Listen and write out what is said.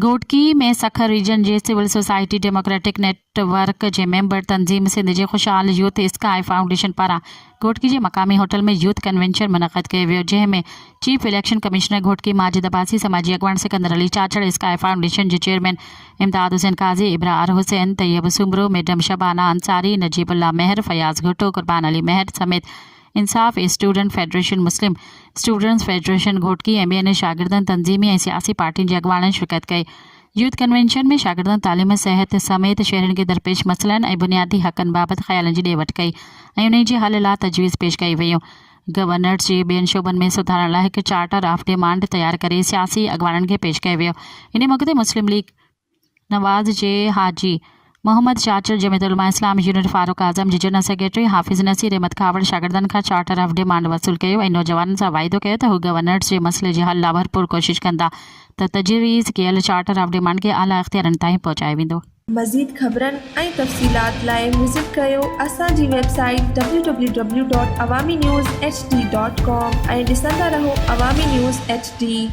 घोटकी में सखर रीजन जे civil society democratic network जे member तंजीम सिंध जे खुशहाल youth sky foundation पारां घोटकी जे मकामी होटल में यूथ कन्वेंशन मुनक़द कयो वियो, जंहिंमें chief election commissioner Ghotki Majid Abbasi, समाजी अगवान सिकंदर अली चाचड़, स्काई फाउंडेशन जे चेयरमैन इमदाद हुसैन काजी, इब्रार हुसैन, तैयब सुमरो, मैडम शबाना अंसारी, नजीबुल्ला मेहर, फयाज भुट्टो, कुर्बान अली मेहर समेत Insaf student federation, Muslim students federation Ghotki, MBN शागिर्दनि, तंजीमी ऐं सियासी पार्टियुनि जे अॻुवाननि शिरकत कई। यूथ कन्वेंशन में शागिर्दनि तालीम, सिहत समेत शहरनि खे दरपेश मसइलनि ऐं बुनियादी हक़नि बाबति ख़्यालनि जी ॾे वठि कई ऐं उन जे हल लाइ तजवीज़ पेश कई वेयूं। गवर्नर्स जे ॿियनि शोबनि में सुधारण लाइ हिकु चार्टर ऑफ डिमांड तयारु करे सियासी अॻुवाननि खे पेश कयो वियो। इन मौक़े ते मुस्लिम लीग नवाज़ जे हाजी मोहम्मद चाचर, जमीयत उलमा इस्लाम यूनिट फारूक आज़म जे जनरल सेक्रेटरी हाफिज़ नसीर अहमद खावड़ शागिर्दनि खां चार्टर ऑफ डिमांड वसूल कयो ऐं नौजवाननि सां वाइदो कयो त हू गवर्नर्स जे मसइले जे हल लाइ भरपूर कोशिश कंदा त तजवीज़ कयल चार्टर ऑफ डिमांड खे आला इख्तियारनि ताईं पहुचाए वेंदो। मज़ीद ख़बरनि ऐं तफ़सीलात लाइ विज़िट कयो असांजी वेबसाइट www.awamiNewsHD.com ऐं ॾिसंदा रहो अवामी न्यूज़ HD।